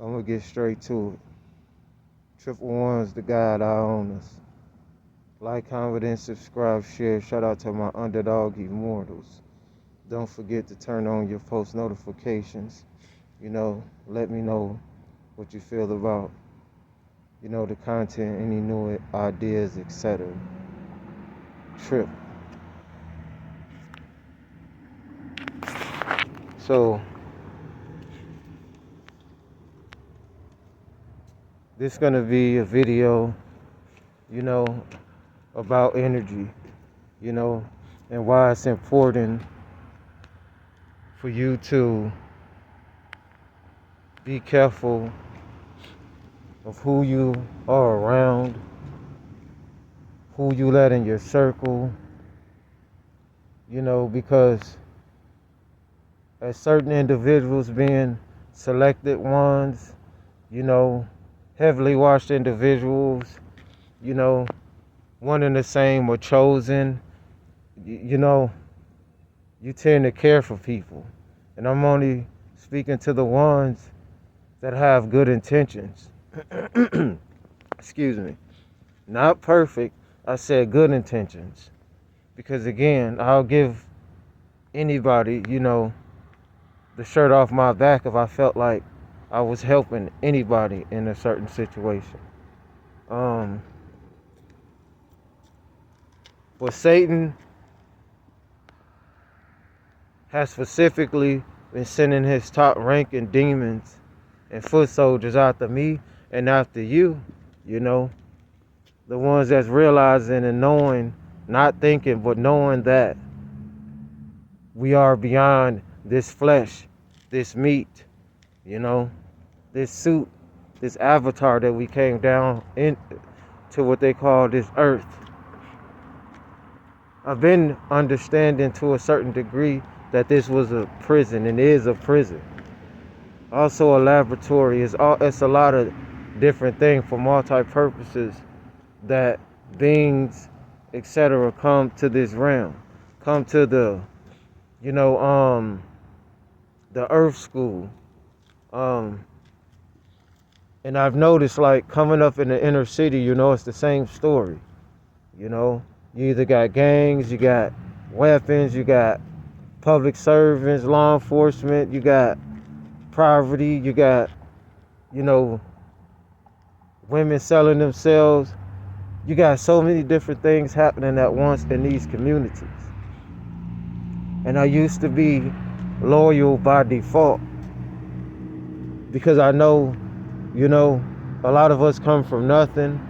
I'm gonna get straight to it. Triple One's the guide I own us. Like, comment, and subscribe, share. Shout out to my underdog immortals. Don't forget to turn on your post notifications. Let me know what you feel about, the content, any new ideas, etc. Trip. So, this gonna be a video, you know, about energy, you know, and why it's important for you to be careful of who you are around, who you let in your circle, because as certain individuals being selected ones, heavily watched individuals, one and the same or chosen, you know, you tend to care for people. And I'm only speaking to the ones that have good intentions. Excuse me. Not perfect. I said good intentions. Because again, I'll give anybody, the shirt off my back if I felt like I was helping anybody in a certain situation. But Satan has specifically been sending his top ranking demons and foot soldiers after me and after you, the ones that's realizing and knowing, not thinking, but knowing that we are beyond this flesh, this meat, this suit, this avatar that we came down into what they call this earth. I've been understanding to a certain degree that this was a prison and is a prison. Also a laboratory. It's a lot of different things for multi-purposes that beings, etc., come to this realm. Come to the, the earth school. And I've noticed, like, coming up in the inner city, it's the same story. You either got gangs, you got weapons, you got public servants, law enforcement, you got poverty, you got, women selling themselves. You got so many different things happening at once in these communities. And I used to be loyal by default because I know, a lot of us come from nothing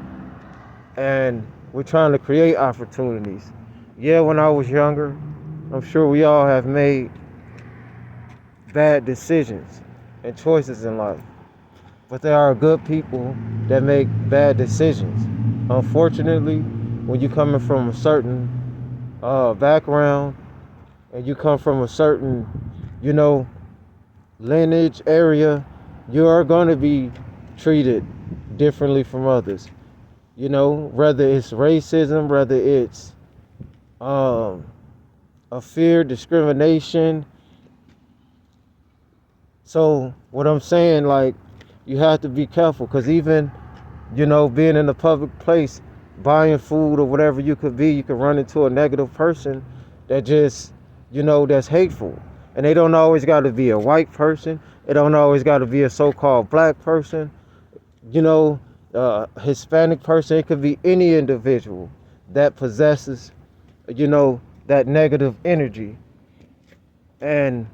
and we're trying to create opportunities. Yeah, when I was younger, I'm sure we all have made bad decisions and choices in life. But there are good people that make bad decisions. Unfortunately, when you're coming from a certain background and you come from a certain, lineage area, you are going to be treated differently from others. Whether it's racism, whether it's a fear, discrimination. So what I'm saying, like, you have to be careful because even, being in a public place, buying food or whatever you could be, you could run into a negative person that just, that's hateful. And they don't always got to be a white person. It don't always got to be a so-called black person, Hispanic person. It could be any individual that possesses, that negative energy. And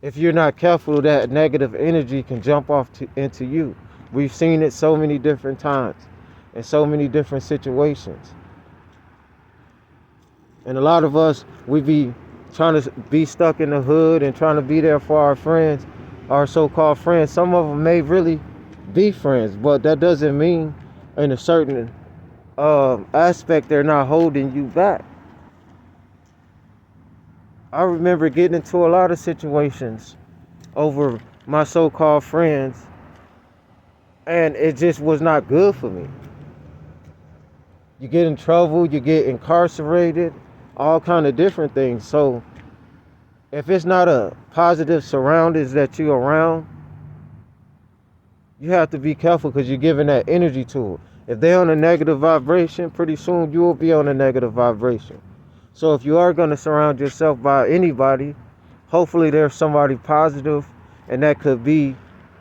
if you're not careful, that negative energy can jump off into you. We've seen it so many different times in so many different situations. And a lot of us, we be trying to be stuck in the hood and trying to be there for our friends, our so-called friends. Some of them may really be friends, but that doesn't mean in a certain aspect they're not holding you back. I remember getting into a lot of situations over my so-called friends, and it just was not good for me. You get in trouble, you get incarcerated, all kind of different things. So if it's not a positive surroundings that you're around, You have to be careful because you're giving that energy to it. If they're on a negative vibration, pretty soon you will be on a negative vibration. So if you are going to surround yourself by anybody, hopefully there's somebody positive, and that could be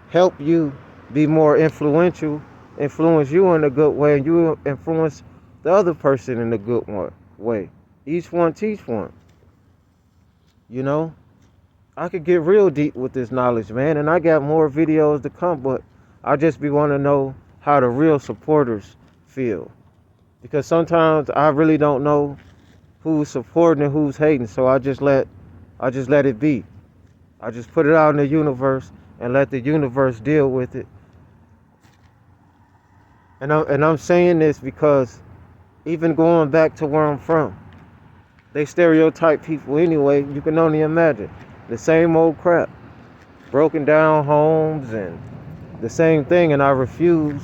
help you be more influential, influence you in a good way, and you influence the other person in a good way. Each one teach one. You know, I could get real deep with this knowledge, man, and I got more videos to come, but I just be want to know how the real supporters feel, because sometimes I really don't know who's supporting and who's hating, so I just let it be. I just put it out in the universe and let the universe deal with it. And I'm saying this because even going back to where I'm from, they stereotype people anyway. You can only imagine the same old crap, broken down homes and the same thing. And I refuse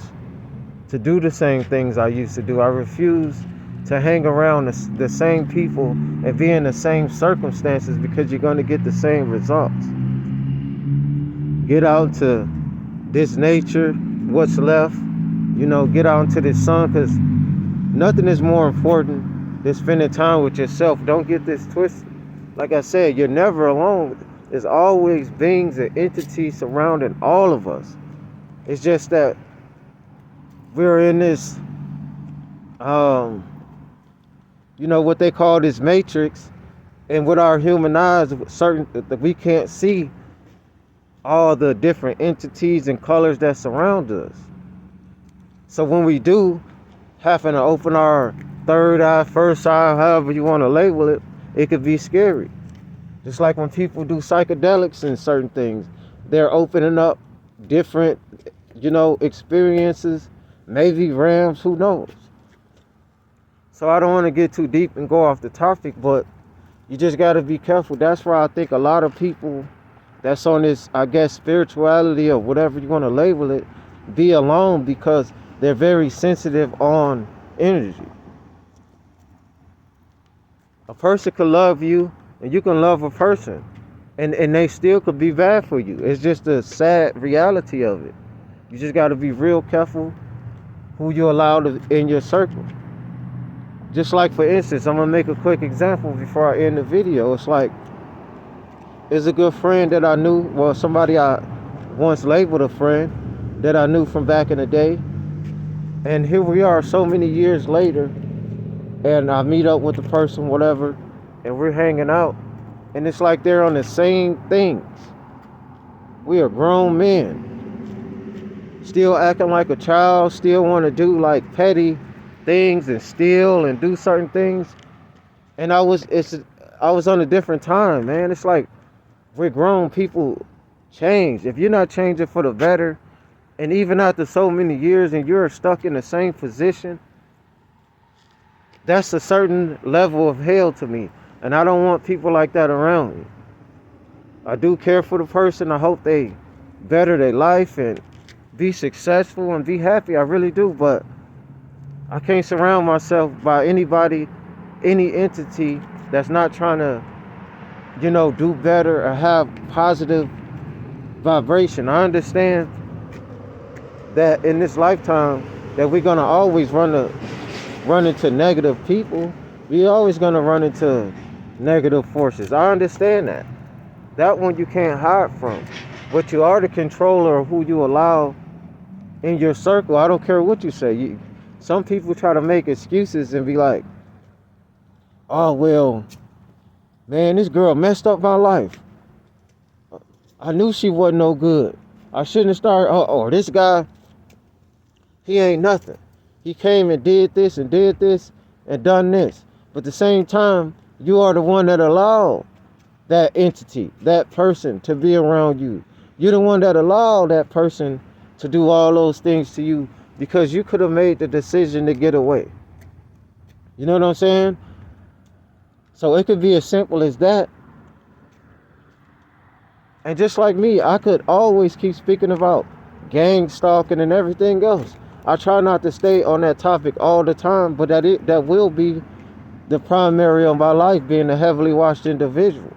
to do the same things I used to do. I refuse to hang around the same people and be in the same circumstances, because you're going to get the same results. Get out to this nature, what's left, get out into this sun, because nothing is more important than spending time with yourself. Don't get this twisted. Like I said, you're never alone. There's always beings and entities surrounding all of us. It's just that we're in this, what they call this matrix, and with our human eyes, that we can't see all the different entities and colors that surround us. So when we do, having to open our third eye, first eye, however you want to label it, it could be scary. Just like when people do psychedelics and certain things, they're opening up different, experiences, maybe realms, who knows. So I don't want to get too deep and go off the topic, but you just got to be careful. That's why I think a lot of people that's on this, I guess, spirituality or whatever you want to label it, be alone, because they're very sensitive on energy. A person could love you and you can love a person, and they still could be bad for you. It's just the sad reality of it. You just got to be real careful who you allow in your circle. Just like, for instance, I'm going to make a quick example before I end the video. It's like, it's a good friend that I knew, well, somebody I once labeled a friend that I knew from back in the day. And here we are so many years later, and I meet up with the person, whatever, and we're hanging out, and it's like they're on the same things. We are grown men, still acting like a child, still want to do like petty things and steal and do certain things. And I was on a different time, man. It's like, we're grown people, change. If you're not changing for the better, and even after so many years and you're stuck in the same position, that's a certain level of hell to me. And I don't want people like that around me. I do care for the person. I hope they better their life and be successful and be happy. I really do. But I can't surround myself by anybody, any entity that's not trying to, do better or have positive vibration. I understand that in this lifetime that we're gonna always run into negative people. We're always gonna run into negative forces. I understand that. That one you can't hide from. But you are the controller of who you allow in your circle. I don't care what you say. Some people try to make excuses and be like, oh, well, man, this girl messed up my life. I knew she wasn't no good. I shouldn't have started. Oh, this guy, he ain't nothing. He came and did this and done this. But at the same time, you are the one that allowed that entity, that person to be around you. You're the one that allowed that person to do all those things to you, because you could have made the decision to get away. You know what I'm saying? So it could be as simple as that. And just like me, I could always keep speaking about gang stalking and everything else. I try not to stay on that topic all the time, but that will be the primary of my life, being a heavily watched individual.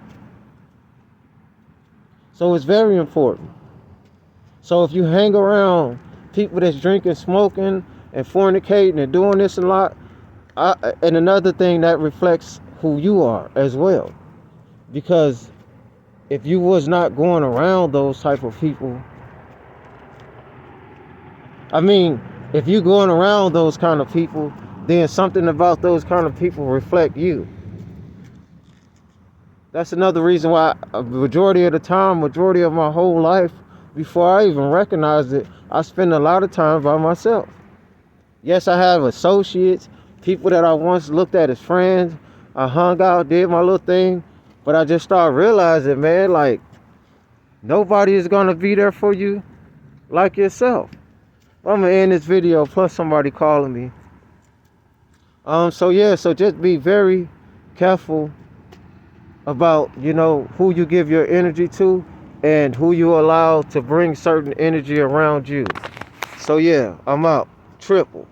So it's very important. So if you hang around people that's drinking, smoking, and fornicating and doing this a lot, and another thing that reflects who you are as well. Because if you was not going around those type of people, I mean, if you going around those kind of people, then something about those kind of people reflect you. That's another reason why a majority of the time, majority of my whole life, before I even recognized it, I spend a lot of time by myself. Yes, I have associates, people that I once looked at as friends. I hung out, did my little thing, but I just started realizing, man, like, nobody is gonna be there for you like yourself. I'm gonna end this video, plus somebody calling me. So just be very careful about, who you give your energy to and who you allow to bring certain energy around you. So yeah, I'm out. Triple.